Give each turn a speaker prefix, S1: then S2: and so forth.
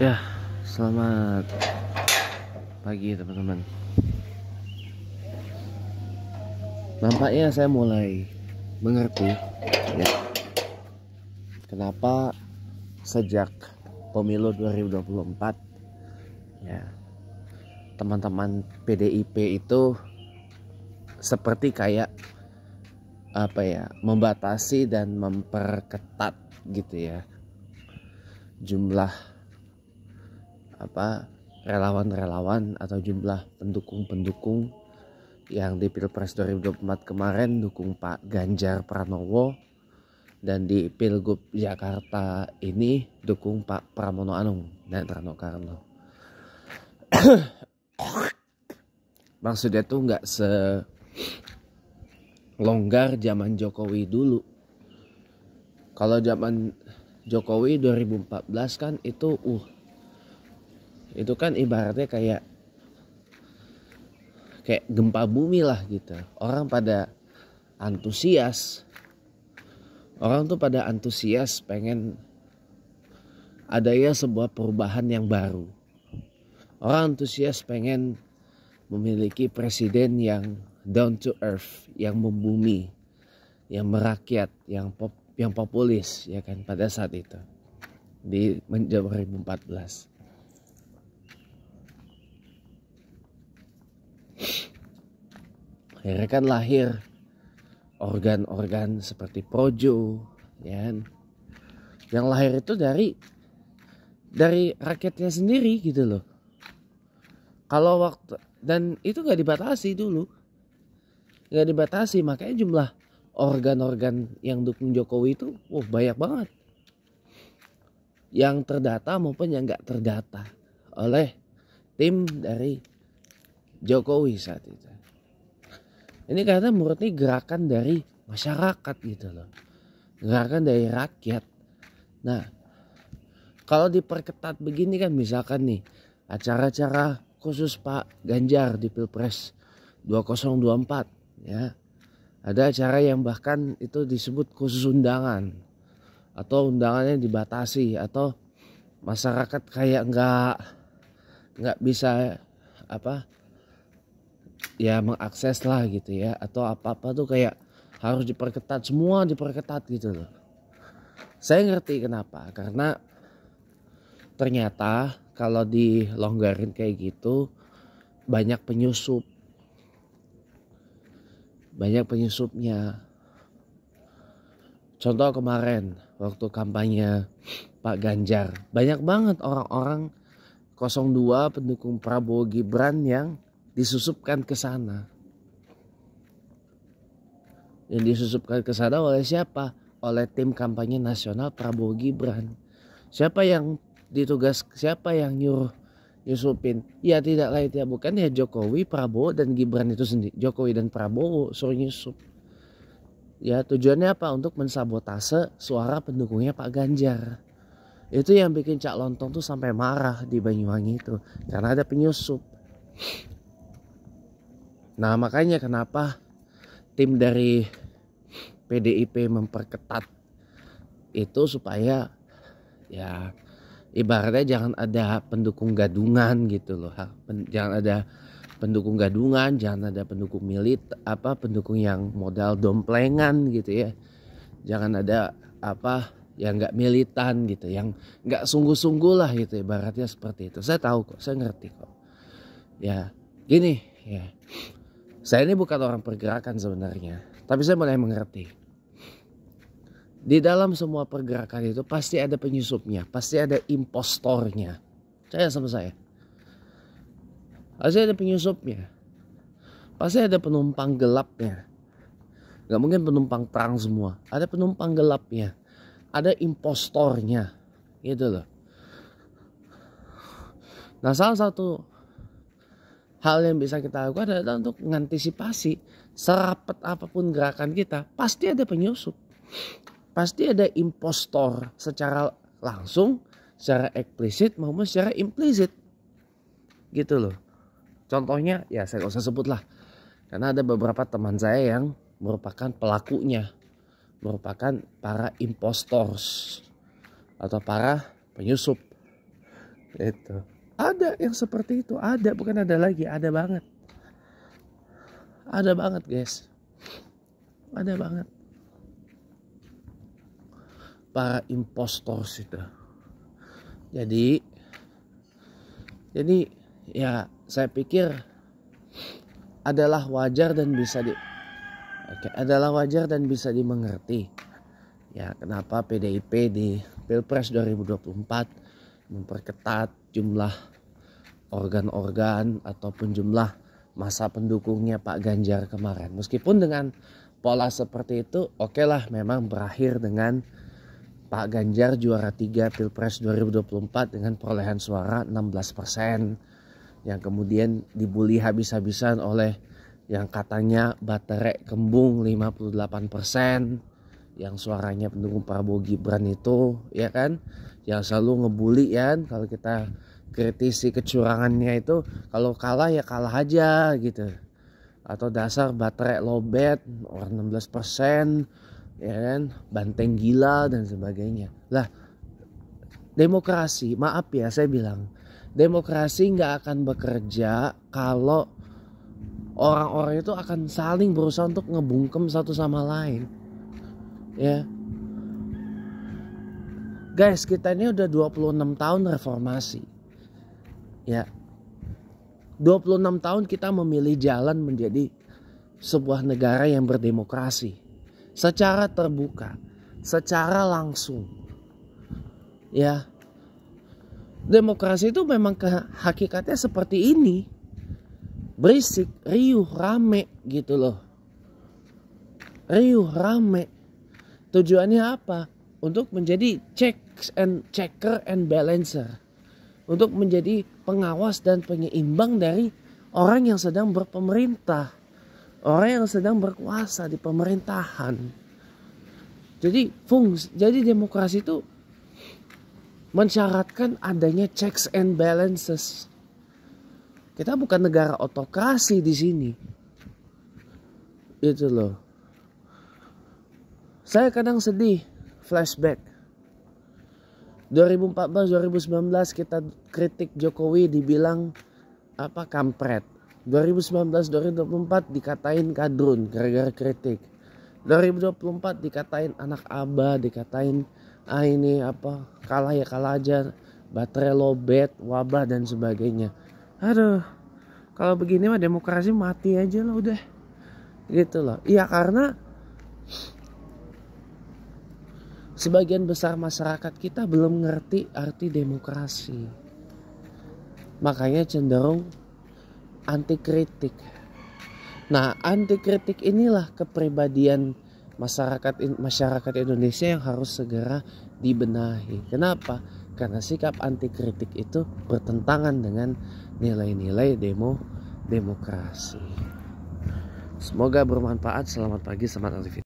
S1: Ya, selamat pagi teman-teman. Nampaknya saya mulai mengerti ya, kenapa sejak pemilu 2024 ya, teman-teman PDIP itu seperti kayak membatasi dan memperketat gitu ya jumlah relawan-relawan atau jumlah pendukung-pendukung yang di Pilpres 2024 kemarin dukung Pak Ganjar Pranowo, dan di Pilgub Jakarta ini dukung Pak Pramono Anung dan Rano Karno. Maksudnya tuh nggak selonggar zaman Jokowi dulu. Kalau zaman Jokowi 2014 kan itu kan ibaratnya kayak gempa bumi lah gitu. Orang tuh pada antusias pengen adanya sebuah perubahan yang baru. Orang antusias pengen memiliki presiden yang down to earth, yang membumi, yang merakyat, yang populis ya kan pada saat itu di 2014. Akhirnya kan lahir organ-organ seperti Projo ya kan? Yang lahir itu dari rakyatnya sendiri gitu loh. Kalau waktu dan itu gak dibatasi dulu, gak dibatasi, makanya jumlah organ-organ yang dukung Jokowi itu banyak banget, yang terdata maupun yang gak terdata oleh tim dari Jokowi saat itu. Ini karena murni gerakan dari masyarakat gitu loh, gerakan dari rakyat. Nah, kalau diperketat begini kan, misalkan nih acara-acara khusus Pak Ganjar di Pilpres 2024 ya, ada acara yang bahkan itu disebut khusus undangan atau undangannya dibatasi, atau masyarakat kayak nggak bisa mengakses lah gitu ya, atau apa-apa tuh kayak harus diperketat, semua diperketat gitu loh. Saya ngerti kenapa, karena ternyata kalau dilonggarin kayak gitu banyak penyusupnya. Contoh kemarin waktu kampanye Pak Ganjar, banyak banget orang-orang 02 pendukung Prabowo Gibran yang disusupkan ke sana. Yang disusupkan ke sana oleh siapa? Oleh tim kampanye nasional Prabowo Gibran. Siapa yang nyusupin? Ya tidak lain tidak bukan ya Jokowi, Prabowo dan Gibran itu sendiri. Jokowi dan Prabowo suruh nyusup. Ya tujuannya apa? Untuk mensabotase suara pendukungnya Pak Ganjar. Itu yang bikin Cak Lontong tuh sampai marah di Banyuwangi itu, karena ada penyusup. Nah makanya kenapa tim dari PDIP memperketat itu, supaya ya ibaratnya jangan ada pendukung gadungan gitu loh. Jangan ada pendukung gadungan, jangan ada pendukung pendukung yang modal domplengan gitu ya. Jangan ada yang nggak militan gitu, yang nggak sungguh-sungguh lah gitu, ibaratnya seperti itu. Saya tahu kok, saya ngerti kok. Ya gini ya, saya ini bukan orang pergerakan sebenarnya, tapi saya mulai mengerti. Di dalam semua pergerakan itu pasti ada penyusupnya, pasti ada impostornya. Sama saya. Pasti ada penyusupnya. Pasti ada penumpang gelapnya. Gak mungkin penumpang terang semua. Ada penumpang gelapnya. Ada impostornya. Gitu loh. Nah salah satu hal yang bisa kita lakukan adalah untuk mengantisipasi serapat apapun gerakan kita. Pasti ada penyusup. Pasti ada impostor secara langsung, secara eksplisit maupun secara implisit. Gitu loh. Contohnya ya saya gak usah sebut lah, karena ada beberapa teman saya yang merupakan pelakunya, merupakan para impostors atau para penyusup. Itu ada yang seperti itu, ada, bukan ada lagi, ada banget guys, ada banget para impostor itu. Jadi ya saya pikir adalah wajar dan bisa dimengerti ya kenapa PDIP di Pilpres 2024 memperketat jumlah organ-organ ataupun jumlah masa pendukungnya Pak Ganjar kemarin. Meskipun dengan pola seperti itu, oke lah, memang berakhir dengan Pak Ganjar juara 3 Pilpres 2024 dengan perolehan suara 16%, yang kemudian dibully habis-habisan oleh yang katanya baterai kembung 58%, yang suaranya pendukung Prabowo Gibran itu, ya kan, yang selalu ngebully kan, kalau kita kritisi kecurangannya itu, kalau kalah ya kalah aja gitu, atau dasar baterai lowbat orang 16%, ya kan, banteng gila dan sebagainya. Lah, demokrasi, maaf ya saya bilang, demokrasi nggak akan bekerja kalau orang-orang itu akan saling berusaha untuk ngebungkem satu sama lain. Ya. Guys, kita ini udah 26 tahun reformasi. Ya. 26 tahun kita memilih jalan menjadi sebuah negara yang berdemokrasi. Secara terbuka, secara langsung. Ya. Demokrasi itu memang hakikatnya seperti ini. Berisik, riuh, rame gitu loh. Riuh, rame. Tujuannya apa? Untuk menjadi checker and balancer. Untuk menjadi pengawas dan penyeimbang dari orang yang sedang berpemerintah. Orang yang sedang berkuasa di pemerintahan. Jadi demokrasi itu mensyaratkan adanya checks and balances. Kita bukan negara otokrasi di sini. Itu loh. Saya kadang sedih, flashback. 2014-2019 kita kritik Jokowi dibilang kampret. 2019-2024 dikatain kadrun gara-gara kritik. 2024 dikatain anak aba, dikatain ini kalah ya kalah aja, baterai lowbat, wabah dan sebagainya. Aduh, kalau begini mah demokrasi mati aja lah udah. Gitu loh. Iya, karena sebagian besar masyarakat kita belum ngerti arti demokrasi. Makanya cenderung anti kritik. Nah, anti kritik inilah kepribadian masyarakat Indonesia yang harus segera dibenahi. Kenapa? Karena sikap anti kritik itu bertentangan dengan nilai-nilai demokrasi. Semoga bermanfaat. Selamat pagi, selamat aktivitas.